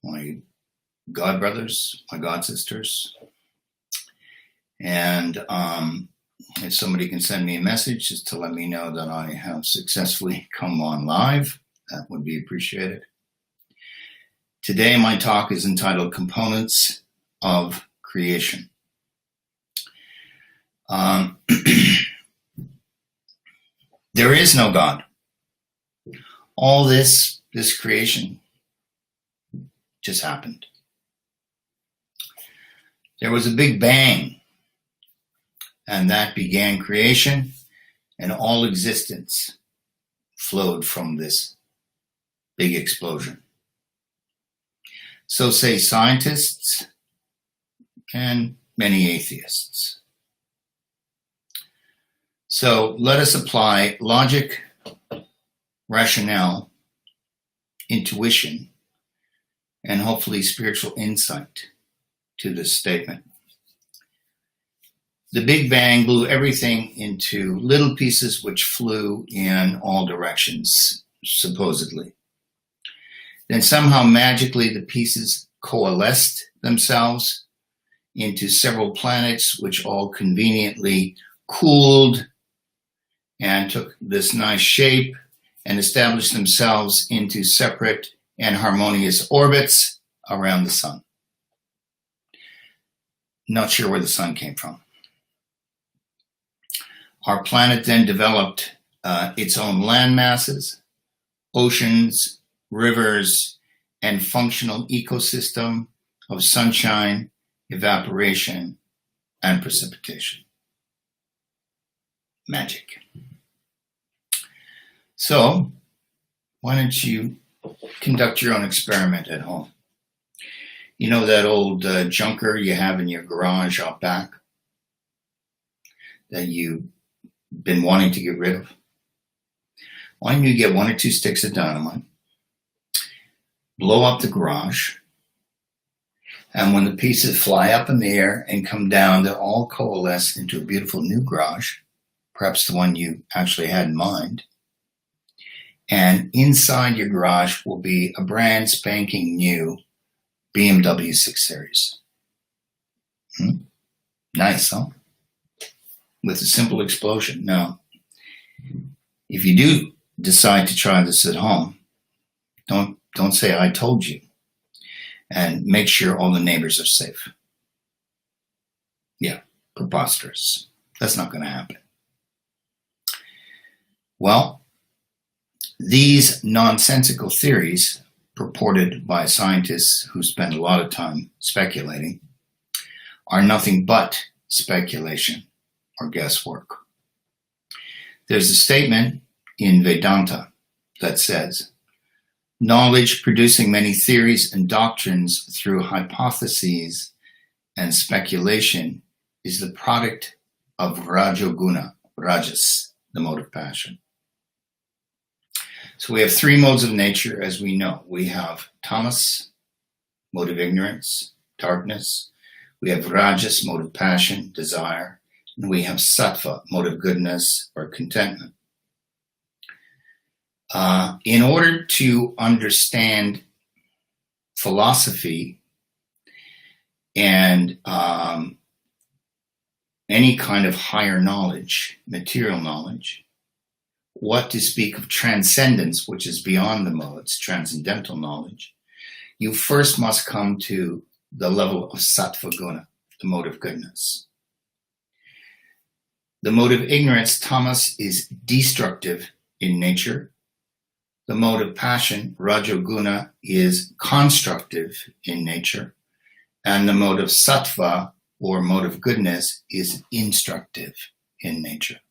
my God brothers, my God sisters. And if somebody can send me a message just to let me know that I have successfully come on live, that would be appreciated. Today, my talk is entitled Components of Creation. There is no God. All this creation just happened. There was a big bang, and that began creation, and all existence flowed from this big explosion. So say scientists and many atheists. So let us apply logic, rationale, intuition, and hopefully spiritual insight to this statement. The Big Bang blew everything into little pieces which flew in all directions, supposedly. Then somehow magically the pieces coalesced themselves into several planets which all conveniently cooled and took this nice shape and established themselves into separate and harmonious orbits around the sun. Not sure where the sun came from. Our planet then developed its own land masses, oceans, rivers, and functional ecosystem of sunshine, evaporation, and precipitation. Magic. So, why don't you conduct your own experiment at home? You know that old junker you have in your garage out back that you've been wanting to get rid of? Why don't you get 1 or 2 sticks of dynamite, blow up the garage, and when the pieces fly up in the air and come down, they'll all coalesce into a beautiful new garage, perhaps the one you actually had in mind. And inside your garage will be a brand spanking new BMW 6 Series. Nice, huh? With a simple explosion. Now, if you do decide to try this at home, don't say I told you, and make sure all the neighbors are safe. Yeah, preposterous. That's not going to happen. Well, these nonsensical theories purported by scientists who spend a lot of time speculating are nothing but speculation or guesswork. There's a statement in Vedanta that says, knowledge producing many theories and doctrines through hypotheses and speculation is the product of Rajoguna, Rajas, the mode of passion. So we have 3 modes of nature, as we know. We have tamas, mode of ignorance, darkness. We have rajas, mode of passion, desire. And we have sattva, mode of goodness or contentment. In order to understand philosophy and any kind of higher knowledge, material knowledge, what to speak of transcendence, which is beyond the modes, transcendental knowledge, you first must come to the level of sattva guna, the mode of goodness. The mode of ignorance, tamas, is destructive in nature. The mode of passion, rajoguna, is constructive in nature. And the mode of sattva, or mode of goodness, is instructive in nature.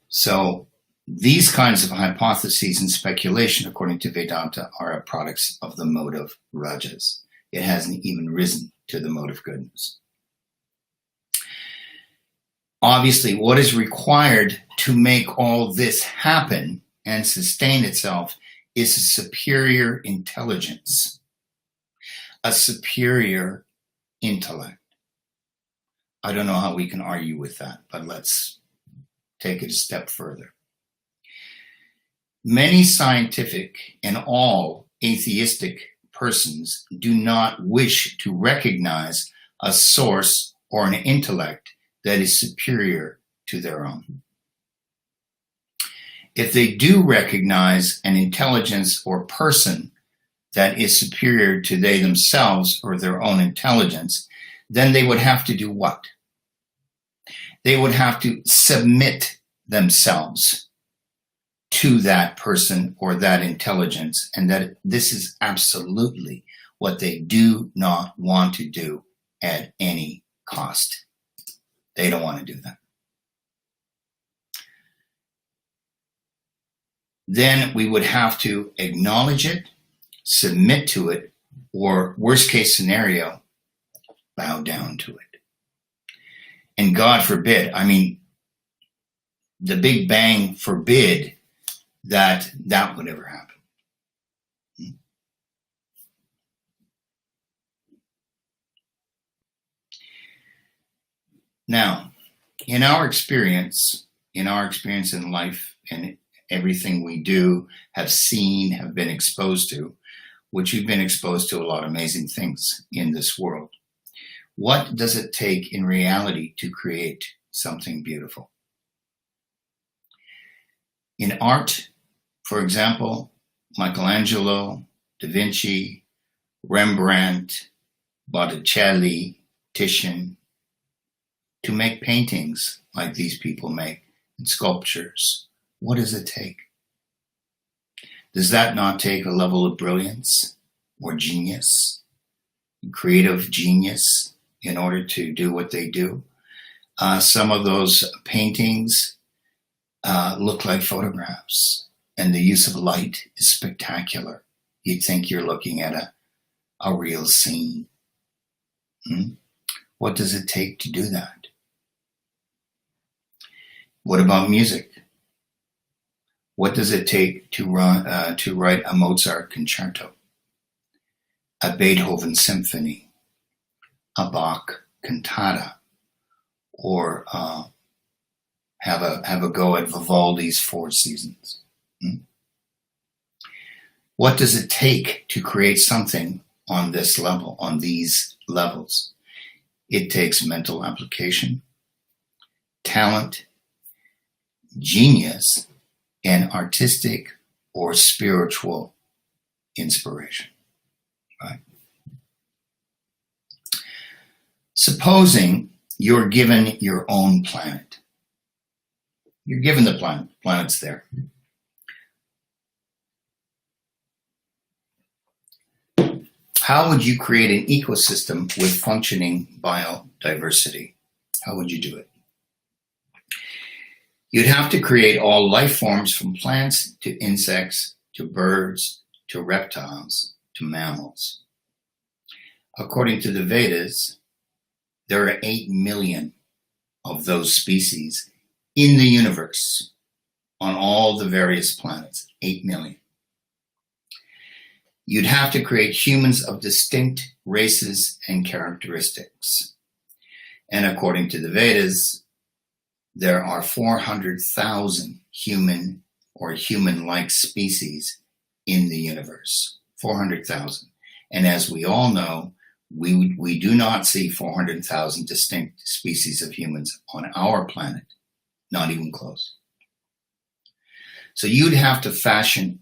So these kinds of hypotheses and speculation, according to Vedanta, are products of the mode of rajas. It hasn't even risen to the mode of goodness. Obviously, what is required to make all this happen and sustain itself is a superior intelligence, a superior intellect. I don't know how we can argue with that, but let's take it a step further. Many scientific and all atheistic persons do not wish to recognize a source or an intellect that is superior to their own. If they do recognize an intelligence or person that is superior to they themselves or their own intelligence, then they would have to do what? They would have to submit themselves to that person or that intelligence, and that this is absolutely what they do not want to do at any cost. They don't want to do that. Then we would have to acknowledge it, submit to it, or worst case scenario, bow down to it. And God forbid, the Big Bang forbid that would ever happen. Now, in our experience in life, and everything we do, have seen, have been exposed to, which we've been exposed to a lot of amazing things in this world. What does it take in reality to create something beautiful? In art, for example, Michelangelo, Da Vinci, Rembrandt, Botticelli, Titian, to make paintings like these people make, and sculptures, what does it take? Does that not take a level of brilliance or genius, creative genius, in order to do what they do? Some of those paintings look like photographs, and the use of light is spectacular. You'd think you're looking at a real scene. What does it take to do that? What about music? What does it take to write a Mozart concerto, a Beethoven symphony, a Bach cantata, or have a go at Vivaldi's Four Seasons? What does it take to create something on this level, on these levels? It takes mental application, talent, genius, and artistic or spiritual inspiration. Right? Supposing you're given your own planet. You're given the planet. The planet's there. How would you create an ecosystem with functioning biodiversity? How would you do it? You'd have to create all life forms, from plants to insects to birds to reptiles to mammals. According to the Vedas, there are 8 million of those species in the universe on all the various planets. 8 million. You'd have to create humans of distinct races and characteristics. And according to the Vedas, there are 400,000 human or human-like species in the universe. 400,000. And as we all know, we do not see 400,000 distinct species of humans on our planet. Not even close. So you'd have to fashion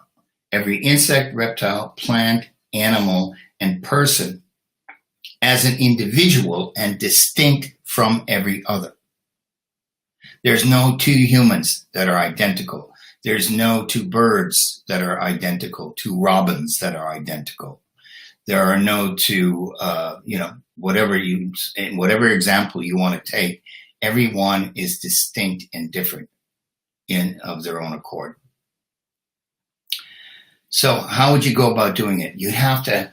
every insect, reptile, plant, animal, and person as an individual and distinct from every other. There's no two humans that are identical. There's no two birds that are identical, two robins that are identical. There are no two, whatever example you want to take, everyone is distinct and different of their own accord. So how would you go about doing it? You'd have to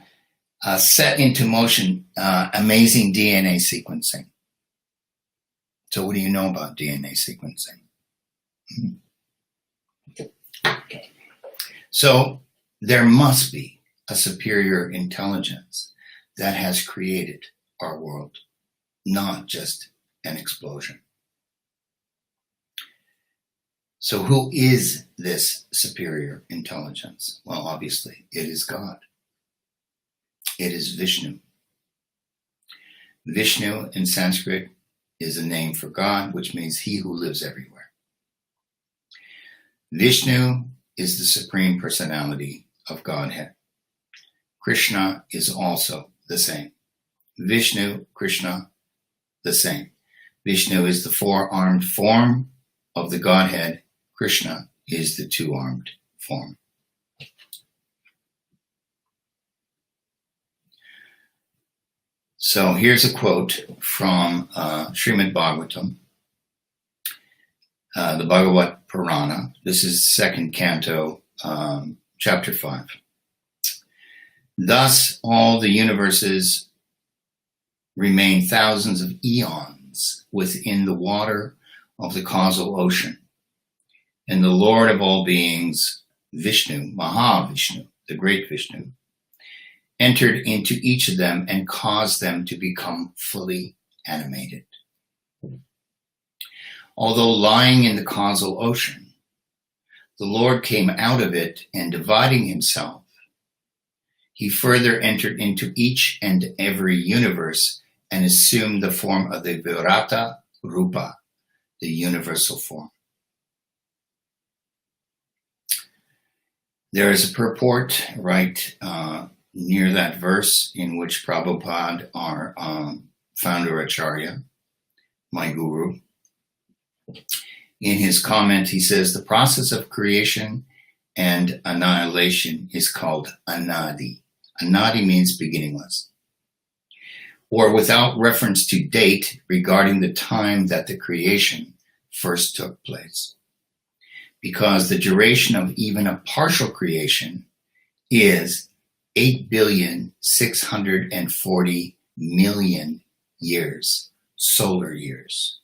set into motion amazing DNA sequencing. So what do you know about DNA sequencing? Okay. So there must be a superior intelligence that has created our world, not just an explosion. So who is this superior intelligence? Well, obviously, it is God. It is Vishnu. Vishnu in Sanskrit is a name for God, which means he who lives everywhere. Vishnu is the Supreme Personality of Godhead. Krishna is also the same. Vishnu, Krishna, the same. Vishnu is the four-armed form of the Godhead. Krishna is the two-armed form. So here's a quote from Srimad Bhagavatam, the Bhagavat Purana. This is second canto, chapter 5. Thus all the universes remain thousands of eons within the water of the causal ocean. And the Lord of all beings, Vishnu, Mahavishnu, the great Vishnu, entered into each of them and caused them to become fully animated. Although lying in the causal ocean, the Lord came out of it and dividing himself, he further entered into each and every universe and assumed the form of the Virata Rupa, the universal form. There is a purport right near that verse in which Prabhupada, our founder Acharya, my guru, in his comment, he says, the process of creation and annihilation is called anadi. Anadi means beginningless, or without reference to date regarding the time that the creation first took place. Because the duration of even a partial creation is 8,640,000,000 years, solar years,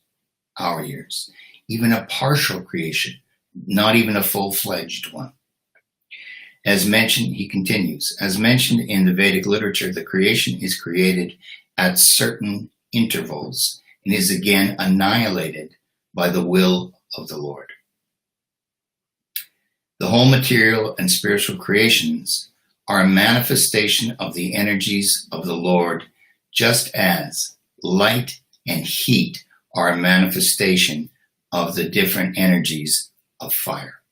our years. Even a partial creation, not even a full-fledged one. As mentioned, he continues, as mentioned in the Vedic literature, the creation is created at certain intervals and is again annihilated by the will of the Lord. The whole material and spiritual creations are a manifestation of the energies of the Lord, just as light and heat are a manifestation of the different energies of fire.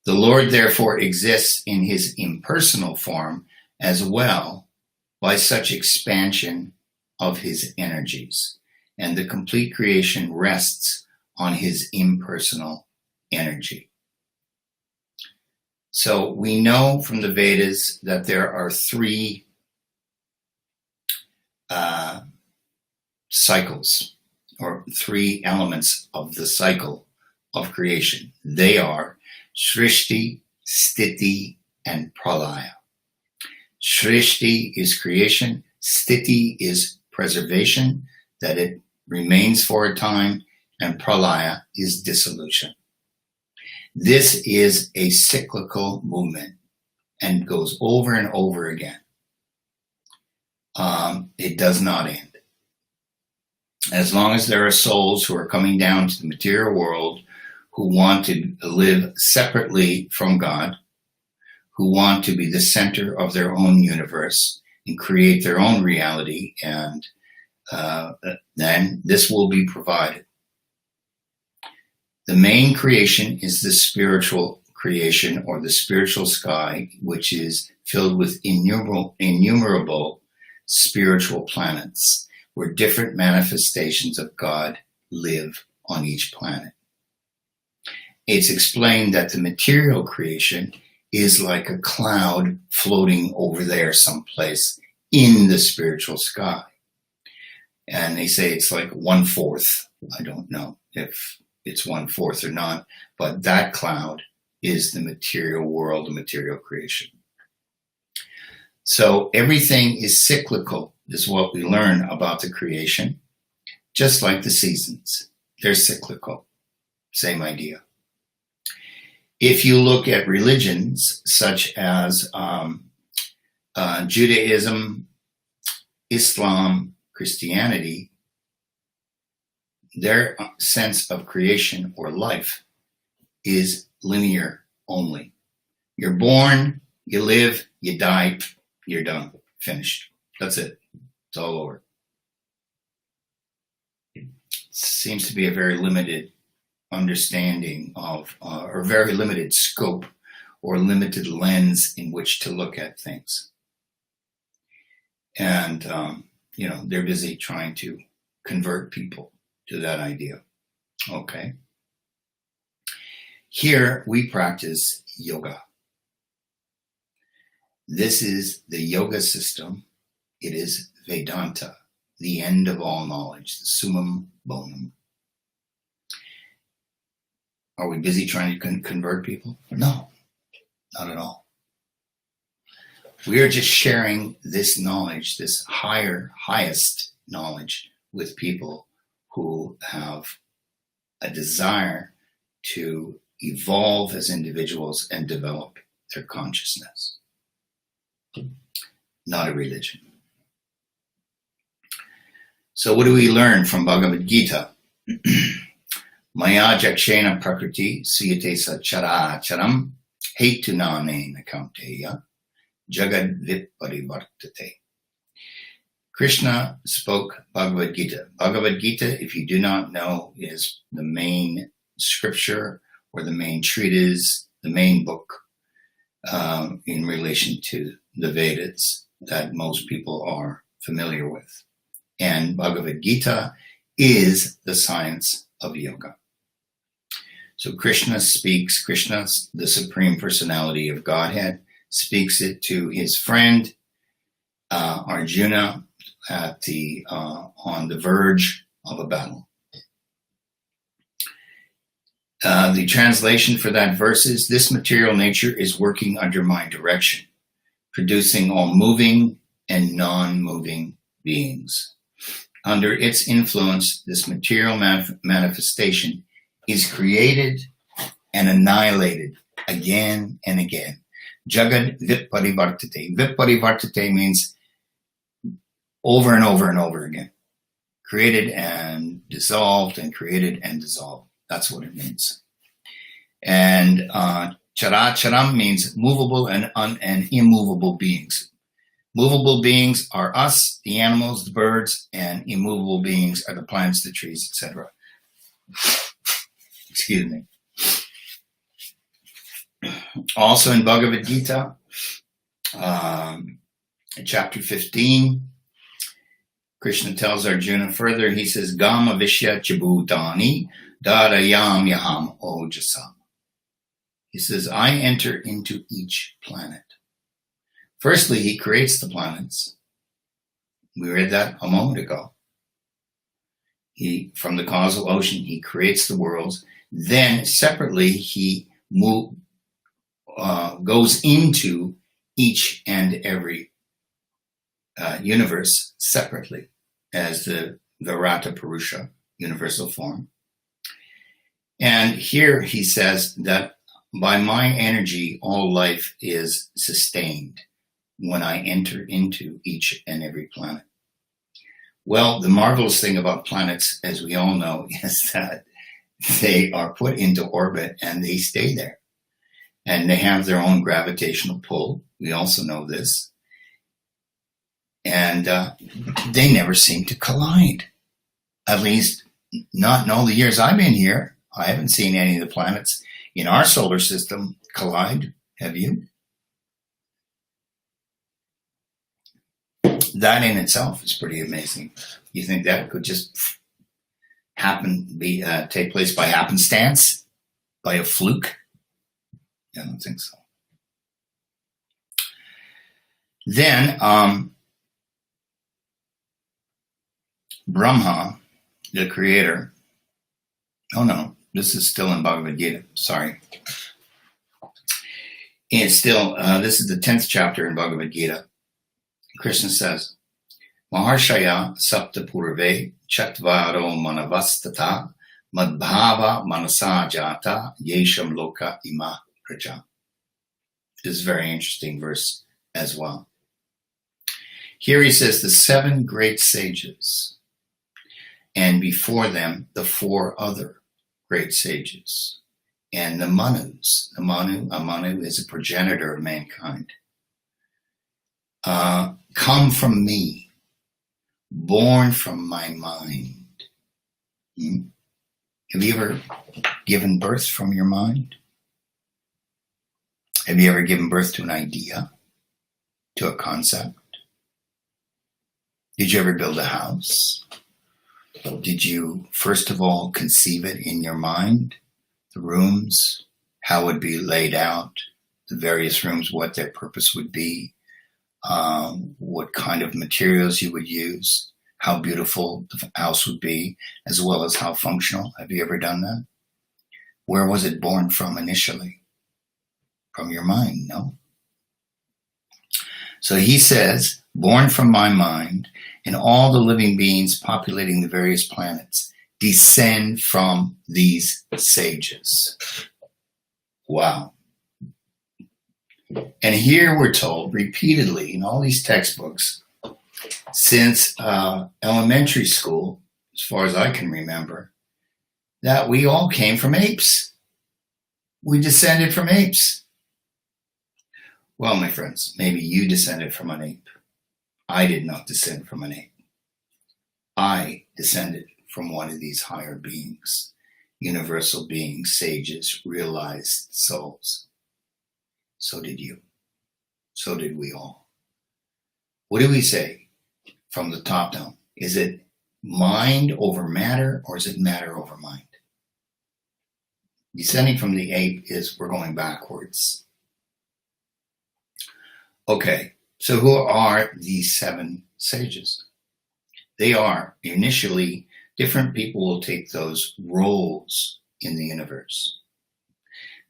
The Lord therefore exists in his impersonal form as well by such expansion of his energies, and the complete creation rests on his impersonal energy. So we know from the Vedas that there are three cycles, or three elements of the cycle of creation. They are Srishti, Sthiti, and Pralaya. Srishti is creation, Sthiti is preservation, that it remains for a time, and Pralaya is dissolution. This is a cyclical movement and goes over and over again. It does not end. As long as there are souls who are coming down to the material world who want to live separately from God, who want to be the center of their own universe and create their own reality, and then this will be provided. The main creation is the spiritual creation, or the spiritual sky, which is filled with innumerable spiritual planets, where different manifestations of God live on each planet. It's explained that the material creation is like a cloud floating over there someplace in the spiritual sky. And they say it's like 1/4. I don't know if it's 1/4 or not, but that cloud is the material world, the material creation. So everything is cyclical, is what we learn about the creation, just like the seasons. They're cyclical. Same idea. If you look at religions such as Judaism, Islam, Christianity, their sense of creation or life is linear only. You're born, you live, you die, You're done. Finished. That's it. It's all over. Seems to be a very limited understanding of, or very limited scope or limited lens in which to look at things. And, they're busy trying to convert people to that idea. Okay. Here we practice yoga. This is the yoga system. It is Vedanta, the end of all knowledge, the summum bonum. Are we busy trying to convert people? No, not at all. We are just sharing this knowledge, this highest knowledge with people who have a desire to evolve as individuals and develop their consciousness. Not a religion. So what do we learn from Bhagavad Gita? Maya jakshena prakriti suyate sachara charam hetunanena kamteya jagad viparivartate. Krishna spoke Bhagavad Gita. Bhagavad Gita, if you do not know, is the main scripture or the main treatise, the main book in relation to the Vedas that most people are familiar with. And Bhagavad Gita is the science of yoga. So Krishna, the Supreme Personality of Godhead, speaks it to his friend Arjuna at on the verge of a battle. The translation for that verse is, this material nature is working under my direction, producing all moving and non-moving beings. Under its influence, this material manifestation is created and annihilated again and again. Jagad viparivartate. Viparivartate means over and over and over again. Created and dissolved and created and dissolved. That's what it means. And characharam means movable and immovable beings. Movable beings are us, the animals, the birds, and immovable beings are the plants, the trees, etc. Excuse me. Also in Bhagavad Gita, chapter 15, Krishna tells Arjuna further, he says, Gama Vishya Chabhutani Darayam Yaham Ojasam. He says, I enter into each planet. Firstly, he creates the planets. We read that a moment ago. From the causal ocean, he creates the worlds. Then separately, he goes into each and every universe separately as the Virata Purusha, universal form. And here he says that by my energy, all life is sustained when I enter into each and every planet. Well, the marvelous thing about planets, as we all know, is that they are put into orbit and they stay there. And they have their own gravitational pull. We also know this. And they never seem to collide. At least not in all the years I've been here. I haven't seen any of the planets in our solar system collide. Have you? That in itself is pretty amazing. You think that could just take place by happenstance? By a fluke? I don't think so. Then Brahma, the creator, oh no, this is still in Bhagavad Gita, sorry. It's still, this is the 10th chapter in Bhagavad Gita. Krishna says, Maharshaya sapta purve chatvaro manavastata madbhava manasa jata yesham loka ima praja. This is a very interesting verse as well. Here he says the 7 great sages, and before them the 4 other great sages, and the Manus. A Manu is a progenitor of mankind. come from me, born from my mind. Have you ever given birth from your mind? Have you ever given birth to an idea, to a concept? Did you ever build a house? Did you, first of all, conceive it in your mind? The rooms, how it would be laid out, the various rooms, what their purpose would be, what kind of materials you would use, how beautiful the house would be, as well as how functional. Have you ever done that? Where was it born from initially? From your mind, no? So he says, born from my mind, and all the living beings populating the various planets descend from these sages. Wow. And here we're told repeatedly in all these textbooks, since elementary school, as far as I can remember, that we all came from apes. We descended from apes. Well, my friends, maybe you descended from an ape. I did not descend from an ape. I descended from one of these higher beings, universal beings, sages, realized souls. So did you. So did we all. What do we say from the top down? Is it mind over matter, or is it matter over mind? Descending from the ape is we're going backwards. Okay, so who are these 7 sages? They are initially, different people will take those roles in the universe.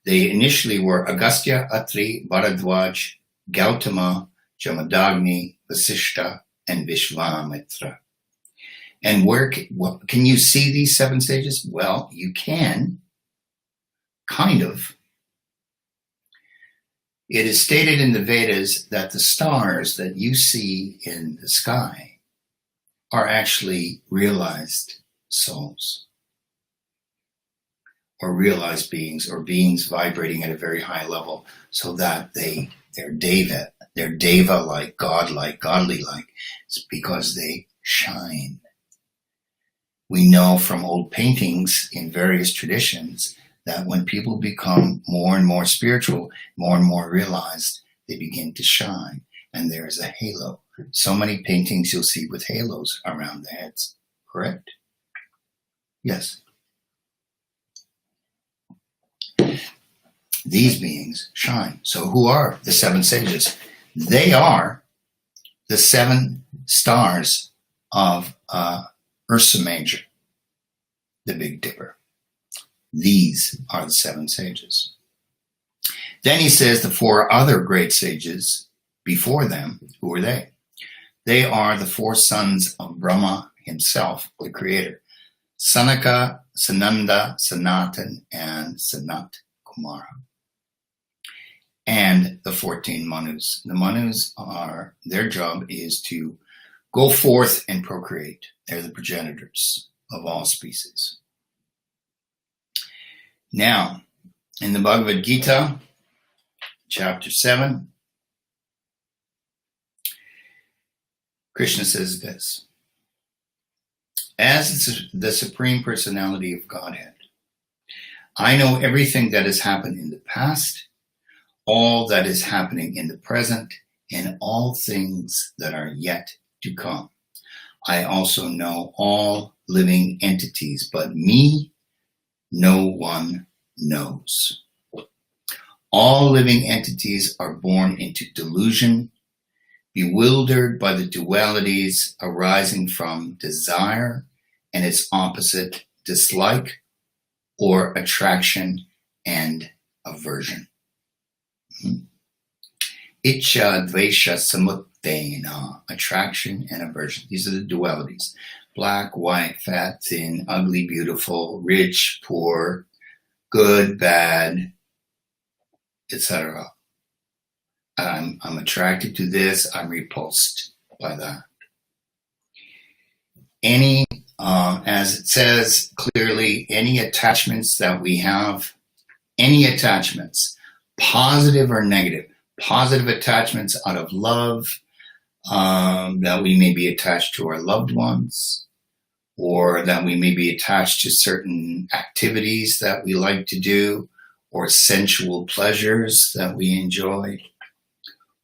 They initially were Agastya, Atri, Bharadwaj, Gautama, Jamadagni, Vasishta, and Vishvamitra. And where can you see these 7 sages? Well, you can, kind of. It is stated in the Vedas that the stars that you see in the sky are actually realized souls, or realized beings, or beings vibrating at a very high level, so that they're deva-like, godlike, godly-like. It's because they shine. We know from old paintings in various traditions that when people become more and more spiritual, more and more realized, they begin to shine, and there's a halo. So many paintings you'll see with halos around the heads, correct? Yes. These beings shine. So who are the 7 sages? They are the 7 stars of Ursa Major, the Big Dipper. These are the 7 sages. Then he says the 4 other great sages before them, who are they? They are the 4 sons of Brahma himself, the creator. Sanaka, Sananda, Sanatan, and Sanat Kumara. And the 14 Manus. The Manus their job is to go forth and procreate. They're the progenitors of all species. Now, in the Bhagavad Gita, chapter 7, Krishna says this: as the Supreme Personality of Godhead, I know everything that has happened in the past, all that is happening in the present, and all things that are yet to come. I also know all living entities, but me, no one knows. All living entities are born into delusion, bewildered by the dualities arising from desire and its opposite, dislike, or attraction and aversion. Ichcha, dvesha, samuttena, attraction and aversion. These are the dualities. Black, white, fat, thin, ugly, beautiful, rich, poor, good, bad, etc. I'm attracted to this, I'm repulsed by that. As it says clearly, any attachments that we have, any attachments, positive or negative, positive attachments out of love, that we may be attached to our loved ones, or that we may be attached to certain activities that we like to do, or sensual pleasures that we enjoy,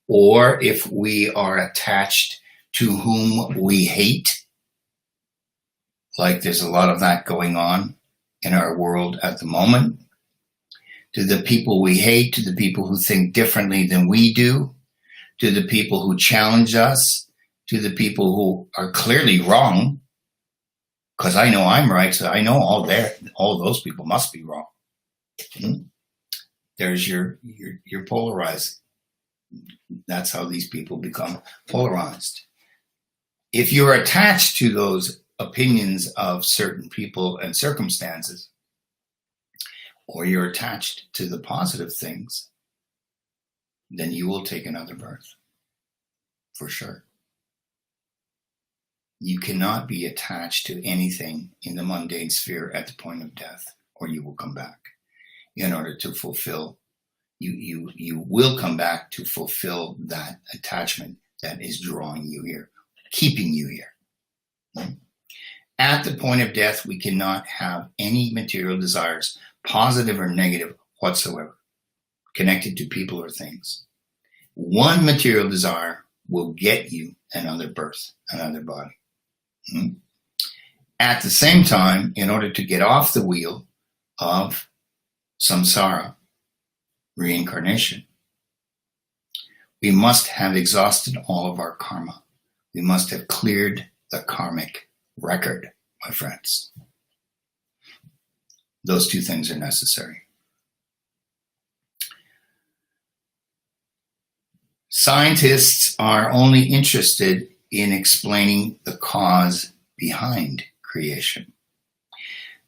or if we are attached to whom we hate, like there's a lot of that going on in our world at the moment, to the people we hate, to the people who think differently than we do, to the people who challenge us, to the people who are clearly wrong, because I know I'm right, so I know all those people must be wrong. There's your polarized. That's how these people become polarized. If you're attached to those opinions of certain people and circumstances, or you're attached to the positive things, then you will take another birth, for sure. You cannot be attached to anything in the mundane sphere at the point of death, or you will come back in order to fulfill. You will come back to fulfill that attachment that is drawing you here, keeping you here. At the point of death, we cannot have any material desires, positive or negative whatsoever, connected to people or things. One material desire will get you another birth, another body. At the same time, in order to get off the wheel of samsara, reincarnation, we must have exhausted all of our karma. We must have cleared the karmic record, my friends. Those two things are necessary. Scientists are only interested in explaining the cause behind creation.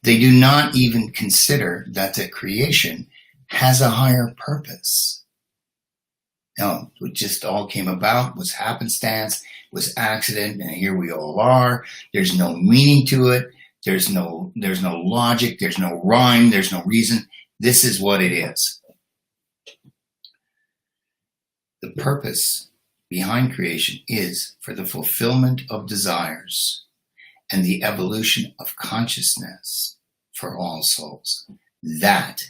They do not even consider that the creation has a higher purpose. No, it just all came about, was happenstance, was accident, and here we all are. There's no meaning to it. There's no logic. There's no rhyme. There's no reason. This is what it is. The purpose behind creation is for the fulfillment of desires and the evolution of consciousness for all souls. That,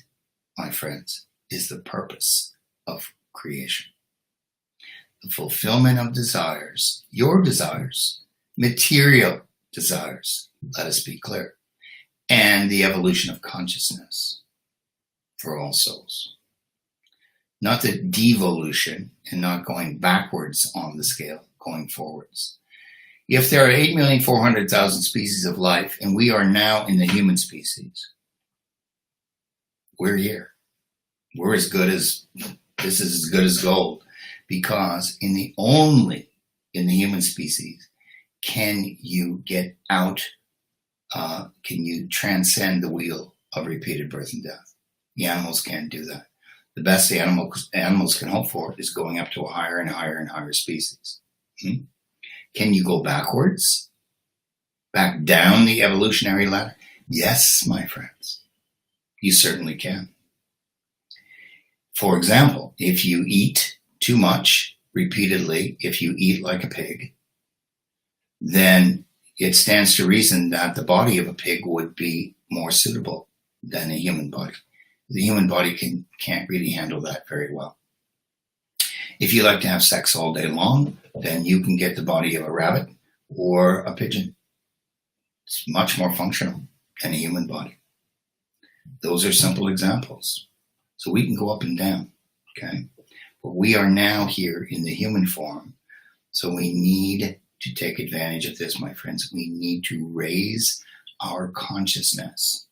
my friends, is the purpose of creation. The fulfillment of desires, your desires, material desires, let us be clear, and the evolution of consciousness for all souls. Not the devolution and not going backwards on the scale, going forwards. If there are 8,400,000 species of life and we are now in the human species, we're here. We're as good as, this is as good as gold, because in the human species can you get out, can you transcend the wheel of repeated birth and death. The animals can't do that. The best the animals can hope for is going up to a higher and higher and higher species. Can you go backwards? Back down the evolutionary ladder? Yes, my friends. You certainly can. For example, if you eat too much repeatedly, if you eat like a pig, then it stands to reason that the body of a pig would be more suitable than a human body. The human body can't really handle that very well. If you like to have sex all day long, then you can get the body of a rabbit or a pigeon. It's much more functional than a human body. Those are simple examples. So we can go up and down, okay? But we are now here in the human form, so we need to take advantage of this, my friends. We need to raise our consciousness.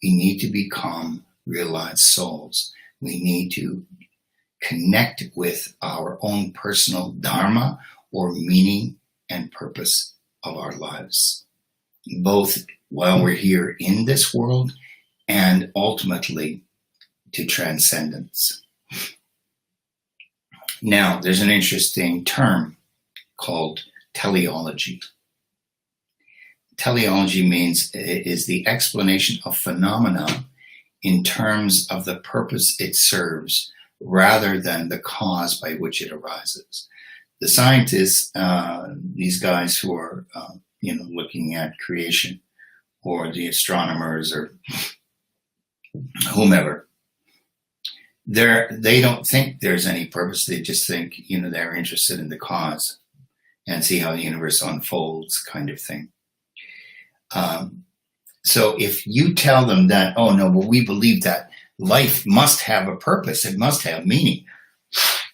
We need to become realized souls. We need to connect with our own personal dharma or meaning and purpose of our lives, both while we're here in this world and ultimately to transcendence. Now, there's an interesting term called teleology. Teleology is the explanation of phenomena in terms of the purpose it serves rather than the cause by which it arises. The scientists, these guys who are, looking at creation, or the astronomers, or whomever, they don't think there's any purpose. They just think, they're interested in the cause and see how the universe unfolds, kind of thing. So if you tell them that, oh no, well, we believe that life must have a purpose, it must have meaning.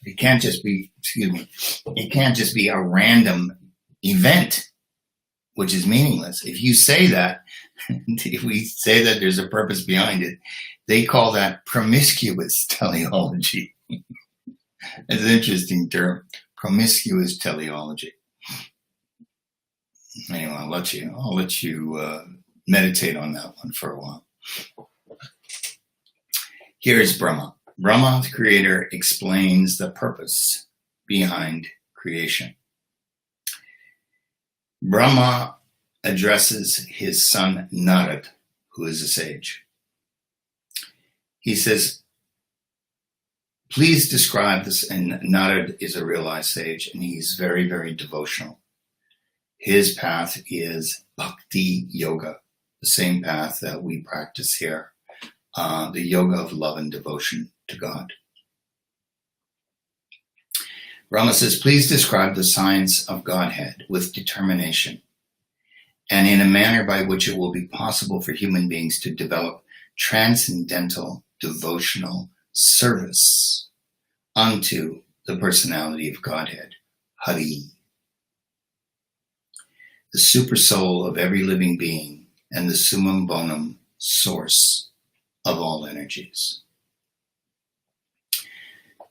It can't just be, it can't just be a random event, which is meaningless. If you say that, if we say that there's a purpose behind it, they call that promiscuous teleology. It's an interesting term, promiscuous teleology. Anyway, I'll let you meditate on that one for a while. Here's Brahma. Brahma, the creator, explains the purpose behind creation. Brahma addresses his son Narad, who is a sage. He says, please describe this, and Narad is a realized sage, and he's very, very devotional. His path is bhakti yoga, the same path that we practice here, the yoga of love and devotion to God. Brahma says, please describe the science of Godhead with determination, and in a manner by which it will be possible for human beings to develop transcendental devotional service unto the personality of Godhead, Hari, the super soul of every living being and the summum bonum source of all energies.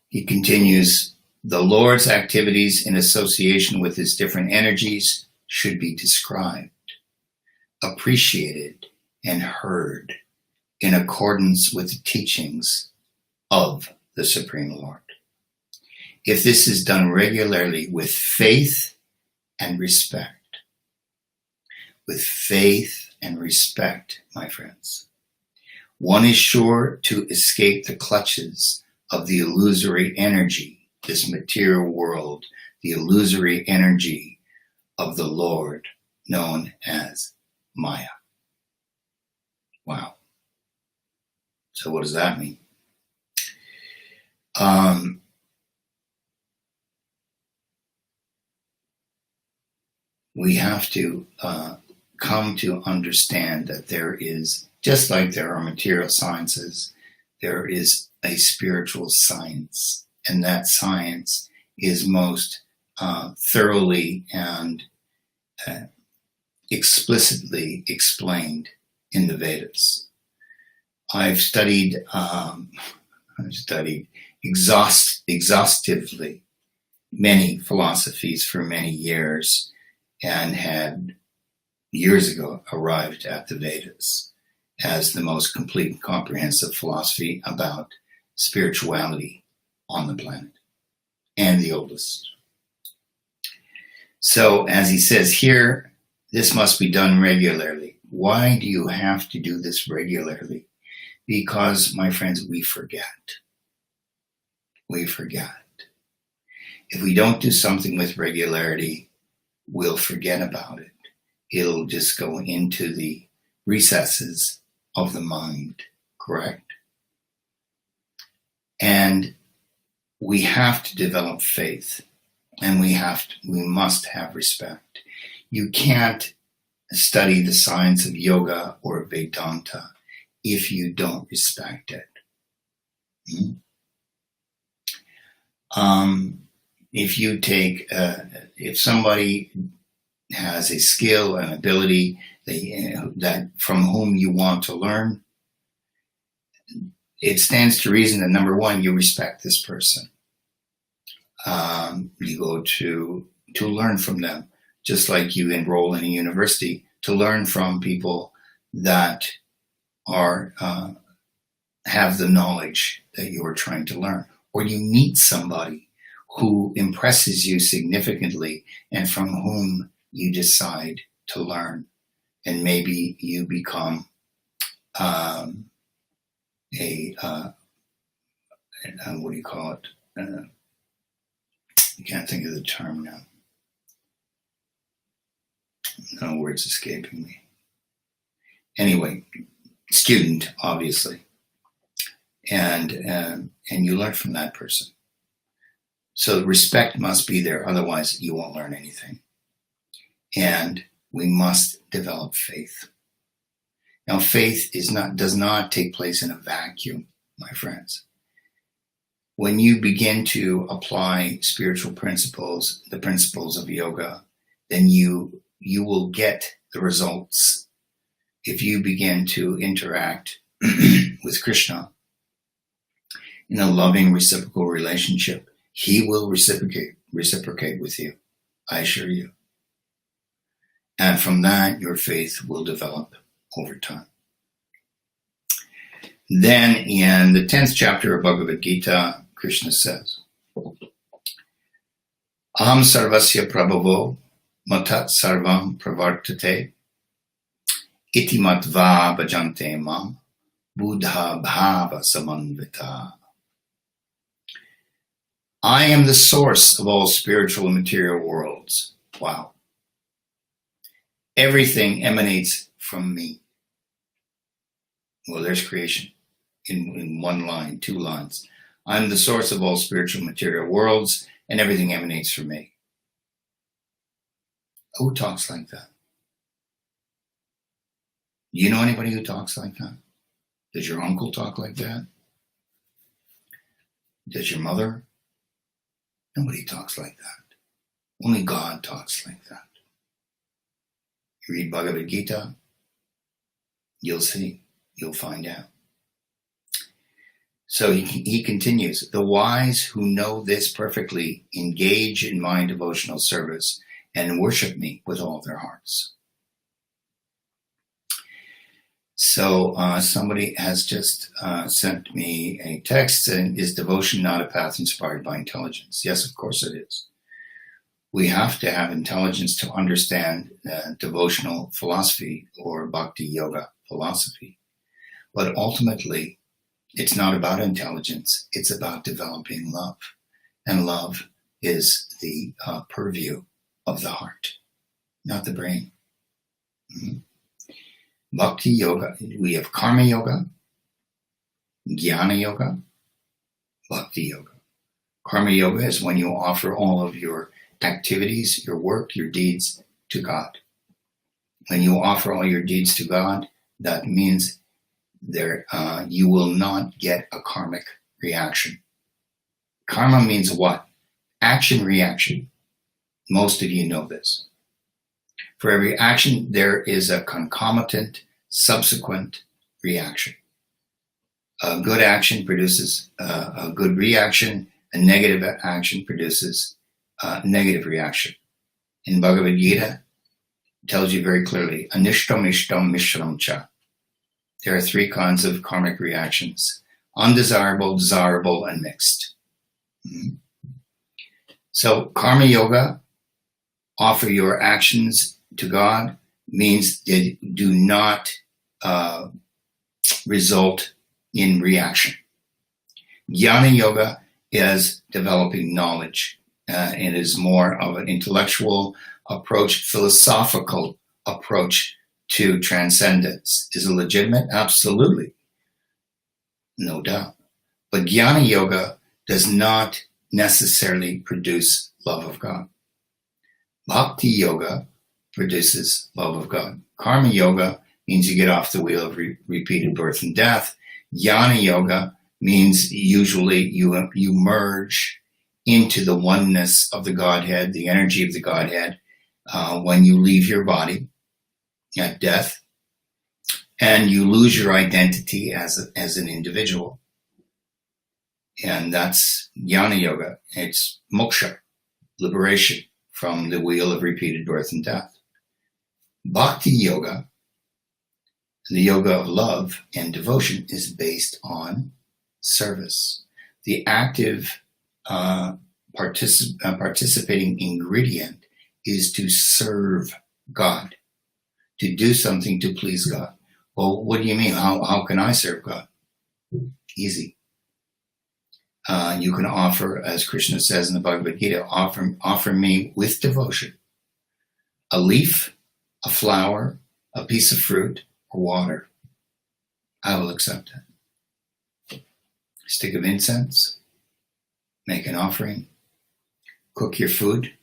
He continues, the Lord's activities in association with his different energies should be described, appreciated, and heard in accordance with the teachings of the Supreme Lord. If this is done regularly with faith and respect, my friends, one is sure to escape the clutches of the illusory energy, this material world, the illusory energy of the Lord, known as Maya. Wow. So what does that mean? We have to come to understand that there is, just like there are material sciences, there is a spiritual science, and that science is most thoroughly and explicitly explained in the Vedas. I've studied exhaustively many philosophies for many years, and had years ago arrived at the Vedas as the most complete and comprehensive philosophy about spirituality on the planet, and the oldest. So, as he says here, this must be done regularly. Why do you have to do this regularly? Because, my friends, we forget. We forget. If we don't do something with regularity, we'll forget about it. It'll just go into the recesses of the mind, correct? And we have to develop faith, and we must have respect. You can't study the science of yoga or Vedanta if you don't respect it. If somebody has a skill and ability that from whom you want to learn, it stands to reason that, number one, you respect this person. You go to learn from them, just like you enroll in a university to learn from people that are have the knowledge that you are trying to learn, or you meet somebody who impresses you significantly and from whom you decide to learn, and maybe you become I can't think of the term now. No words escaping me. Anyway, student, obviously. And you learn from that person. So respect must be there, otherwise you won't learn anything. And we must develop faith. Now, faith does not take place in a vacuum, my friends. When you begin to apply spiritual principles, the principles of yoga, then you will get the results. If you begin to interact with Krishna in a loving, reciprocal relationship, he will reciprocate with you, I assure you. And from that, your faith will develop over time. Then in the 10th chapter of Bhagavad Gita, Krishna says, Aham sarvasya prabhavo matat sarvam pravartate iti matva bhajante mam buddha bhava samanvita. I am the source of all spiritual and material worlds. Wow. Everything emanates from me. Well, there's creation in one line, 2 lines. I'm the source of all spiritual and material worlds, and everything emanates from me. Who talks like that? Do you know anybody who talks like that? Does your uncle talk like that? Does your mother? Nobody talks like that. Only God talks like that. You read Bhagavad Gita, you'll see, you'll find out. So he continues, the wise who know this perfectly engage in my devotional service and worship me with all their hearts. So somebody has just sent me a text saying, is devotion not a path inspired by intelligence? Yes, of course it is. We have to have intelligence to understand devotional philosophy or bhakti yoga philosophy. But ultimately, it's not about intelligence. It's about developing love. And love is the purview of the heart, not the brain. Mm-hmm. Bhakti yoga, we have karma yoga, jnana yoga, bhakti yoga. Karma yoga is when you offer all of your activities, your work, your deeds to God. When you offer all your deeds to God, that means you will not get a karmic reaction. Karma means what? Action, reaction. Most of you know this. For every action, there is a concomitant, subsequent reaction. A good action produces a good reaction. A negative action produces a negative reaction. In Bhagavad Gita, it tells you very clearly, anishtam, ishtam, mishram cha. There are 3 kinds of karmic reactions: undesirable, desirable, and mixed. Mm-hmm. So karma yoga, offer your actions to God, means they do not result in reaction. Jnana yoga is developing knowledge. It is more of an intellectual approach, philosophical approach to transcendence. Is it legitimate? Absolutely. No doubt. But jnana yoga does not necessarily produce love of God. Bhakti yoga produces love of God. Karma yoga means you get off the wheel of repeated birth and death. Jnana yoga means usually you merge into the oneness of the Godhead, the energy of the Godhead, when you leave your body at death, and you lose your identity as an individual. And that's jnana yoga. It's moksha, liberation from the wheel of repeated birth and death. Bhakti yoga, the yoga of love and devotion, is based on service. The active participating ingredient is to serve God, to do something to please God. Well, what do you mean? How can I serve God? Easy. You can offer, as Krishna says in the Bhagavad Gita, offer me with devotion a leaf, a flower, a piece of fruit, or water. I will accept it. A stick of incense, make an offering, cook your food,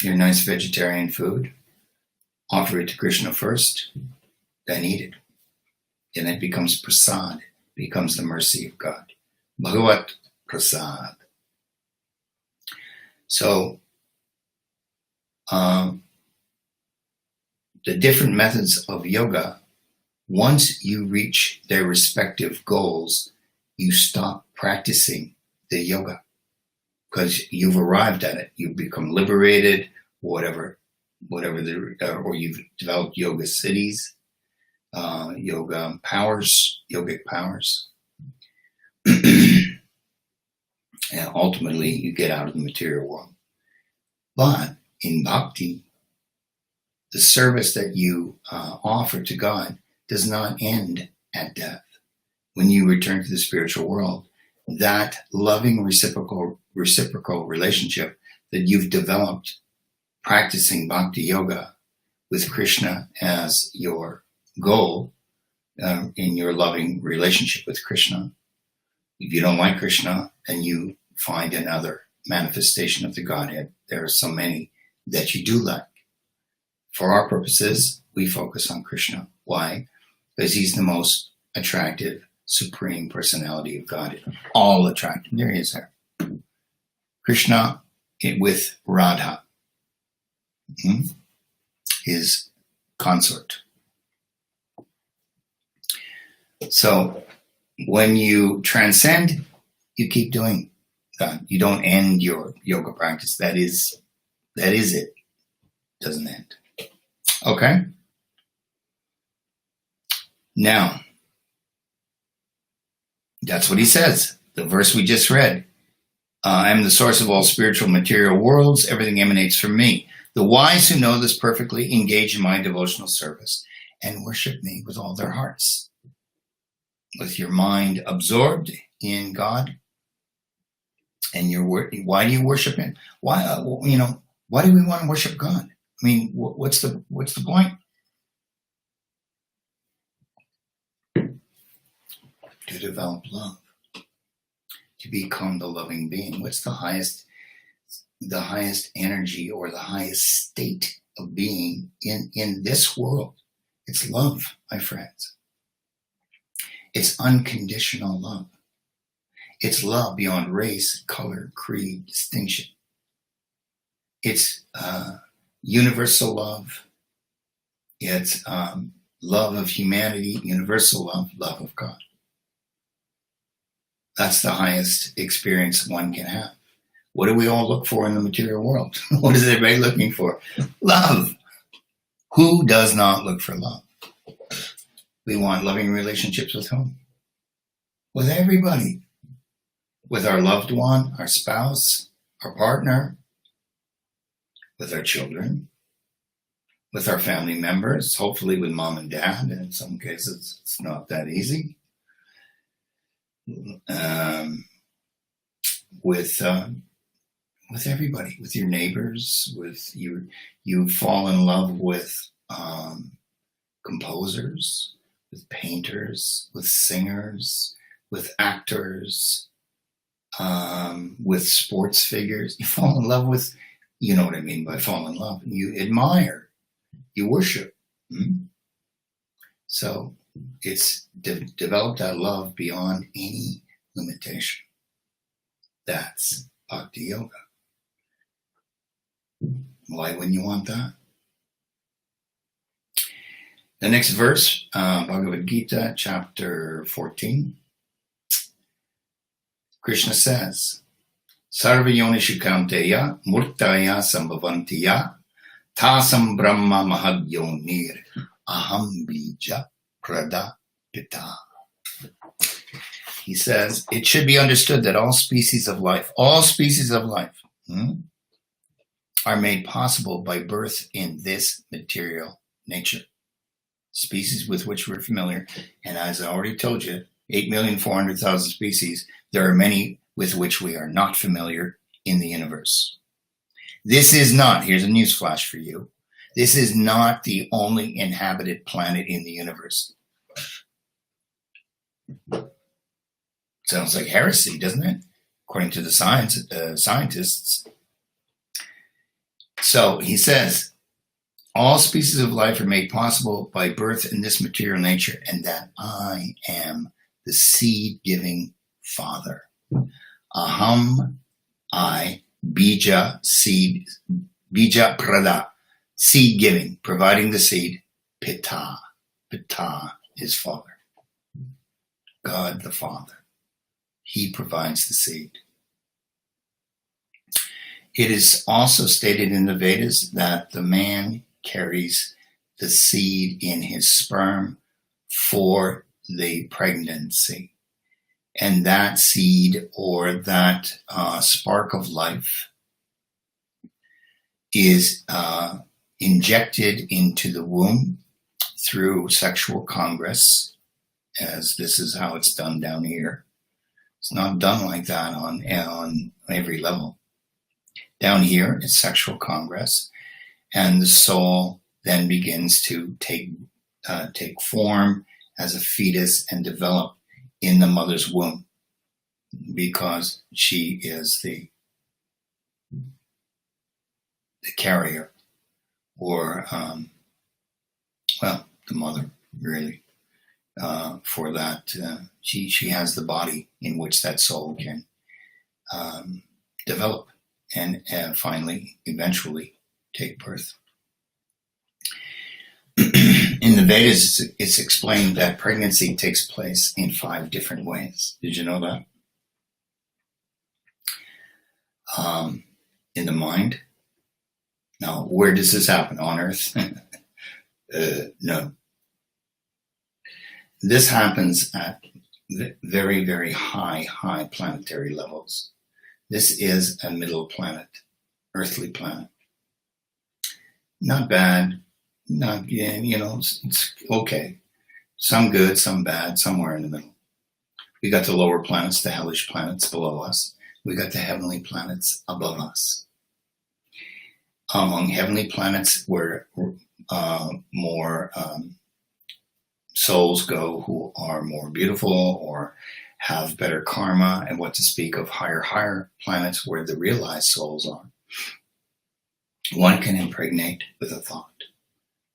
your nice vegetarian food, offer it to Krishna first, then eat it. And it becomes prasad, becomes the mercy of God. Bhagavat prasad. So, the different methods of yoga, once you reach their respective goals, you stop practicing the yoga because you've arrived at it. You've become liberated, whatever, or you've developed yoga cities, yogic powers. And ultimately, you get out of the material world. But in bhakti, the service that you offer to God does not end at death. When you return to the spiritual world, that loving reciprocal relationship that you've developed practicing bhakti yoga with Krishna as your goal in your loving relationship with Krishna. If you don't like Krishna, then you find another manifestation of the Godhead. There are so many that you do like. For our purposes, we focus on Krishna. Why? Because he's the most attractive, supreme personality of Godhead. All attractive. There he is there. Krishna with Radha, his consort. So when you transcend, you keep doing that. You don't end your yoga practice. That is it. Doesn't end. Okay? Now, that's what he says. The verse we just read. I am the source of all spiritual material worlds. Everything emanates from me. The wise who know this perfectly engage in my devotional service and worship me with all their hearts. With your mind absorbed in God, and why do you worship Him? Why do we want to worship God? I mean, what's the point? To develop love, to become the loving being. What's the highest energy or the highest state of being in this world? It's love, my friends. It's unconditional love. It's love beyond race, color, creed, distinction. It's universal love. It's love of humanity, universal love of God. That's the highest experience one can have. What do we all look for in the material world? What is everybody looking for? Love. Who does not look for love? We want loving relationships with whom? With everybody. With our loved one, our spouse, our partner, with our children, with our family members, hopefully with mom and dad. In some cases, it's not that easy. With everybody, with your neighbors, you fall in love with composers, with painters, with singers, with actors, with sports figures. You fall in love with, you know what I mean by fall in love. You admire, you worship. So it's develop that love beyond any limitation. That's bhakti yoga. Why wouldn't you want that? The next verse, Bhagavad Gita, chapter 14. Krishna says, Sarva yonishu kaunteya murtaya sambhavantiya tasam brahma mahad yonir aham bija pradapita. He says, it should be understood that all species of life are made possible by birth in this material nature. Species with which we're familiar. And as I already told you, 8,400,000 species. There are many with which we are not familiar in the universe. This is not, here's a news flash for you, this is not the only inhabited planet in the universe. Sounds like heresy, doesn't it? According to the scientists. So he says, all species of life are made possible by birth in this material nature, and that I am the seed-giving Father. Aham, I, bija, seed, bija prada, seed-giving, providing the seed, pita, pita is Father. God the Father. He provides the seed. It is also stated in the Vedas that the man carries the seed in his sperm for the pregnancy. And that seed or that spark of life is injected into the womb through sexual congress, as this is how it's done down here. It's not done like that on every level. Down here, it's sexual congress, and the soul then begins to take form as a fetus and develop in the mother's womb, because she is the carrier, or the mother, really, for that. She has the body in which that soul can develop and finally, eventually, take birth. In the Vedas, it's explained that pregnancy takes place in 5 different ways. Did you know that? In the mind. Now, where does this happen? On Earth? No. This happens at very, very high planetary levels. This is a middle planet, earthly planet. Not bad. Not, it's okay. Some good, some bad, somewhere in the middle. We got the lower planets, the hellish planets below us. We got the heavenly planets above us. Among heavenly planets, where more souls go who are more beautiful or have better karma, and what to speak of higher planets where the realized souls are. One can impregnate with a thought.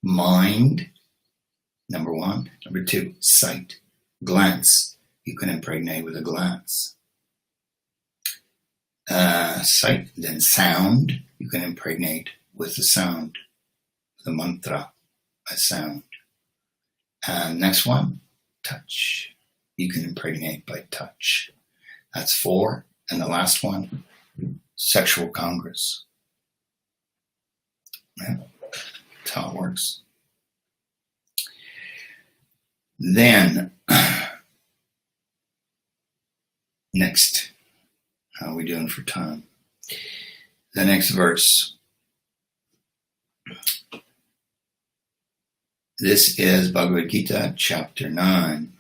Mind, number 1. Number 2, sight. Glance. You can impregnate with a glance. Sight, then sound. You can impregnate with the sound. The mantra, a sound. And next one, touch. You can impregnate by touch. That's 4. And the last one, sexual congress. Yeah. That's how it works. Then, next, how are we doing for time? The next verse. This is Bhagavad Gita, chapter 9.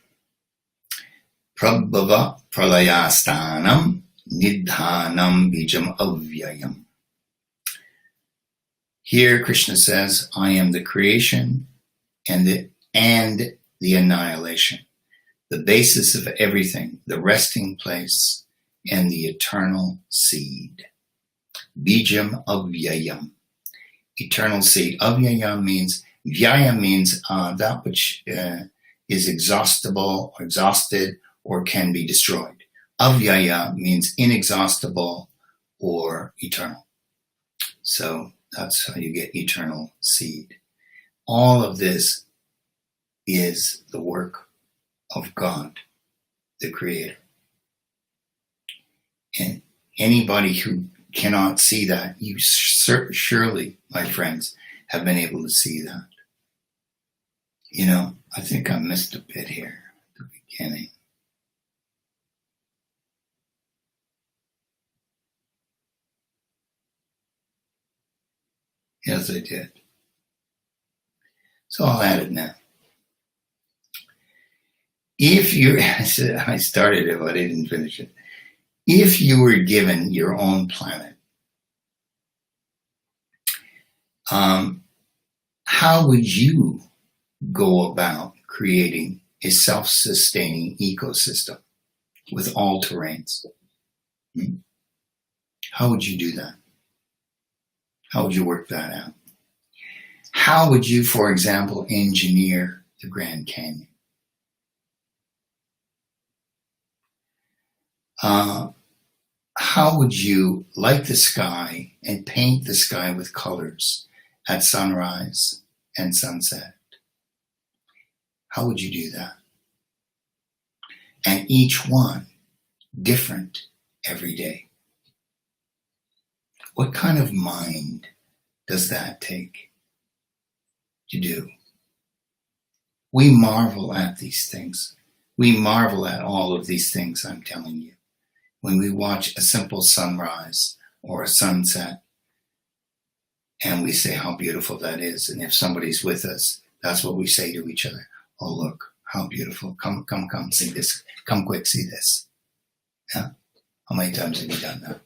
Prabhava pralayastanam nidhanam bijam avyayam. Here Krishna says, I am the creation and the annihilation, the basis of everything, the resting place, and the eternal seed. Bijam avyayam, eternal seed. Avyayam means, vyaya means that which is exhaustible or exhausted or can be destroyed. Avyaya means inexhaustible or eternal. So that's how you get eternal seed. All of this is the work of God, the Creator. And anybody who cannot see that, you surely, my friends, have been able to see that. I think I missed a bit here at the beginning. Yes, I did. So I'll add it now. If you, I started it, but I didn't finish it. If you were given your own planet, how would you go about creating a self-sustaining ecosystem with all terrains? How would you do that? How would you work that out? How would you, for example, engineer the Grand Canyon? How would you light the sky and paint the sky with colors at sunrise and sunset? How would you do that? And each one different every day. What kind of mind does that take to do? We marvel at these things. We marvel at all of these things I'm telling you. When we watch a simple sunrise or a sunset, and we say how beautiful that is. And if somebody's with us, that's what we say to each other. Oh, look, how beautiful. Come, see this. Come quick, see this. Yeah? How many times have you done that?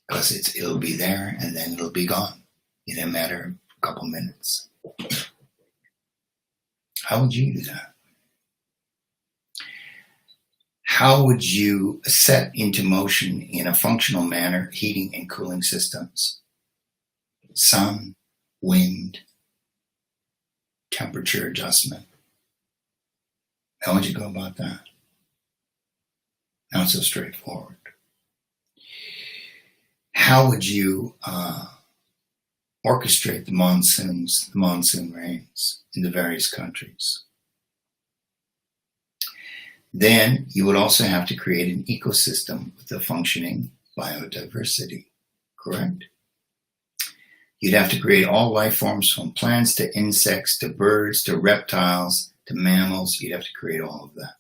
Because it'll be there and then it'll be gone in a matter of a couple minutes. How would you do that? How would you set into motion in a functional manner heating and cooling systems? Sun, wind, temperature adjustment. How would you go about that? Not so straightforward. How would you orchestrate the monsoon rains in the various countries? Then you would also have to create an ecosystem with a functioning biodiversity, correct? You'd have to create all life forms from plants to insects to birds to reptiles to mammals. You'd have to create all of that.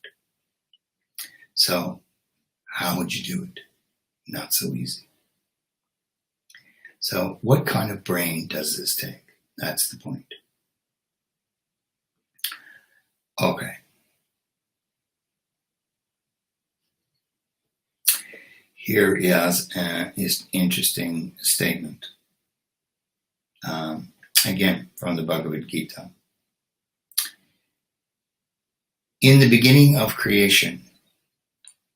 So how would you do it? Not so easy. So what kind of brain does this take? That's the point. Okay. Here is an interesting statement. Again, from the Bhagavad Gita. In the beginning of creation,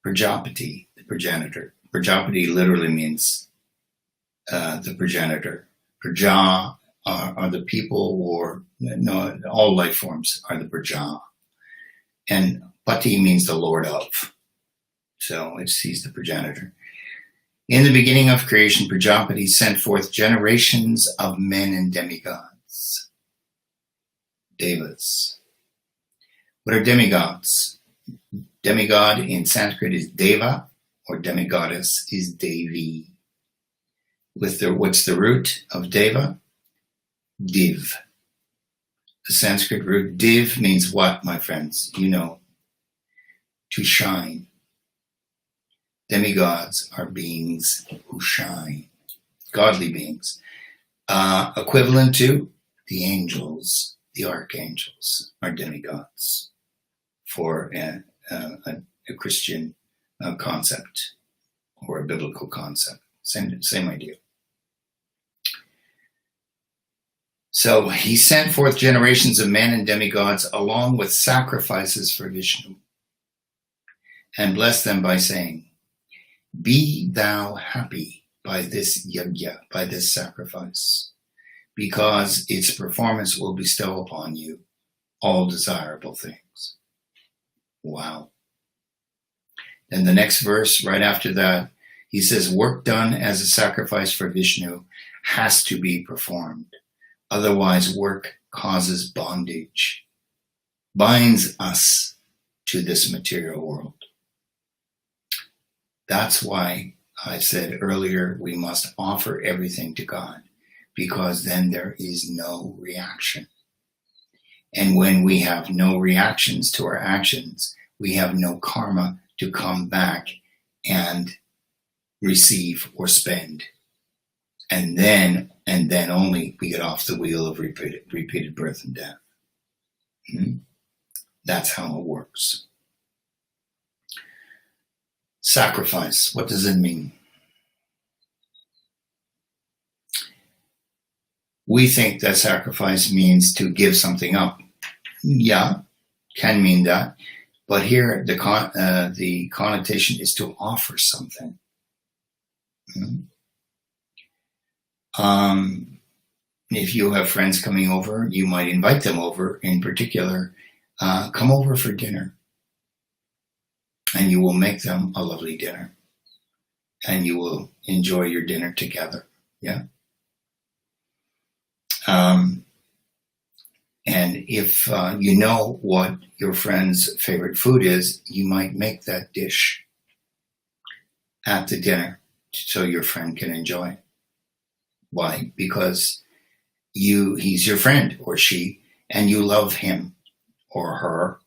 Prajapati, the progenitor. Prajapati literally means the progenitor. Praja are the people, or no, all life forms are the Praja. And Pati means the Lord of. So he's the progenitor. In the beginning of creation, Prajapati sent forth generations of men and demigods. Devas. What are demigods? Demigod in Sanskrit is Deva, or demigoddess is Devi. What's the root of Deva? Div. The Sanskrit root div means what, my friends? You know, to shine. Demigods are beings who shine, godly beings, equivalent to the angels, the archangels are demigods for a Christian concept or a biblical concept. Same idea. So he sent forth generations of men and demigods along with sacrifices for Vishnu and blessed them by saying, be thou happy by this yajna, by this sacrifice, because its performance will bestow upon you all desirable things. Wow. Then the next verse, right after that, he says, work done as a sacrifice for Vishnu has to be performed. Otherwise, work causes bondage, binds us to this material world. That's why I said earlier, we must offer everything to God, because then there is no reaction. And when we have no reactions to our actions, we have no karma to come back and receive or spend. And then only we get off the wheel of repeated birth and death. That's how it works. Sacrifice, what does it mean? We think that sacrifice means to give something up. Yeah, can mean that. But here, the connotation is to offer something. If you have friends coming over, you might invite them over. In particular, come over for dinner, and you will make them a lovely dinner, and you will enjoy your dinner together. Yeah. And if you know what your friend's favorite food is, you might make that dish at the dinner so your friend can enjoy it. Why? Because he's your friend or she, and you love him or her,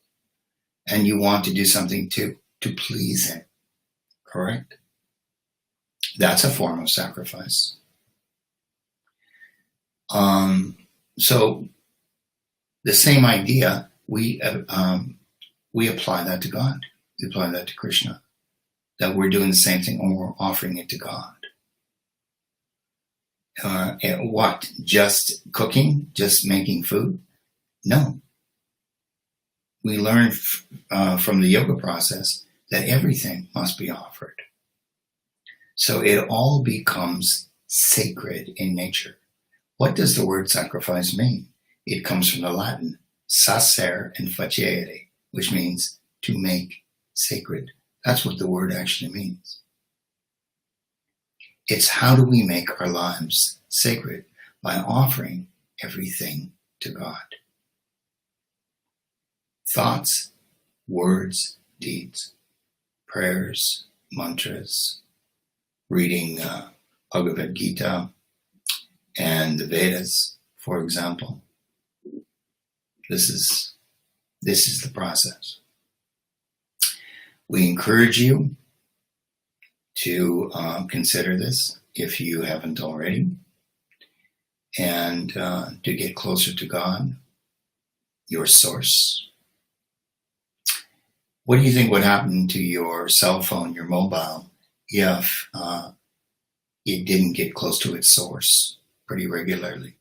and you want to do something to please him. Correct? That's a form of sacrifice. So the same idea, we apply that to God. We apply that to Krishna. That we're doing the same thing and we're offering it to God. What? Just cooking? Just making food? No. We learn from the yoga process that everything must be offered. So it all becomes sacred in nature. What does the word sacrifice mean? It comes from the Latin sacer and facere, which means to make sacred. That's what the word actually means. It's how do we make our lives sacred? By offering everything to God. Thoughts, words, deeds, prayers, mantras, reading Bhagavad Gita and the Vedas, for example. This is the process. We encourage you to consider this if you haven't already, and to get closer to God, your source. What do you think would happen to your cell phone, your mobile, if it didn't get close to its source pretty regularly?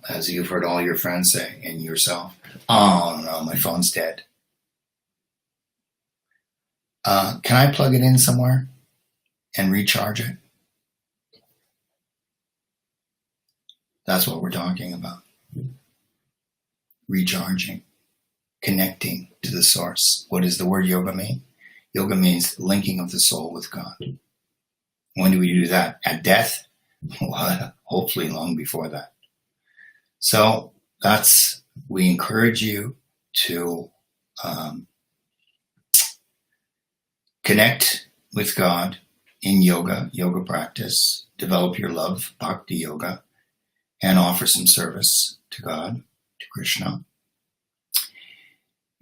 As you've heard all your friends say, and yourself, oh no, my phone's dead. Can I plug it in somewhere and recharge it? That's what we're talking about. Recharging, connecting to the source. What does the word yoga mean? Yoga means linking of the soul with God. When do we do that? At death? Well, hopefully long before that. So we encourage you to connect with God in yoga practice, develop your love, bhakti yoga, and offer some service to God, to Krishna.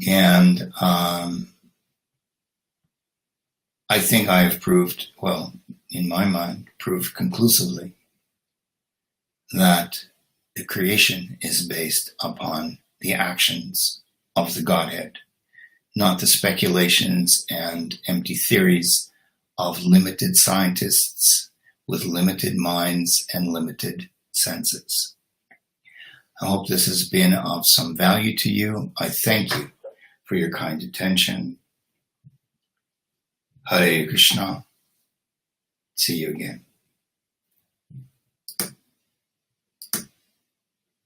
And I think I have proved, well, in my mind, proved conclusively that the creation is based upon the actions of the Godhead, not the speculations and empty theories of limited scientists with limited minds and limited senses. I hope this has been of some value to you. I thank you for your kind attention. Hare Krishna. See you again.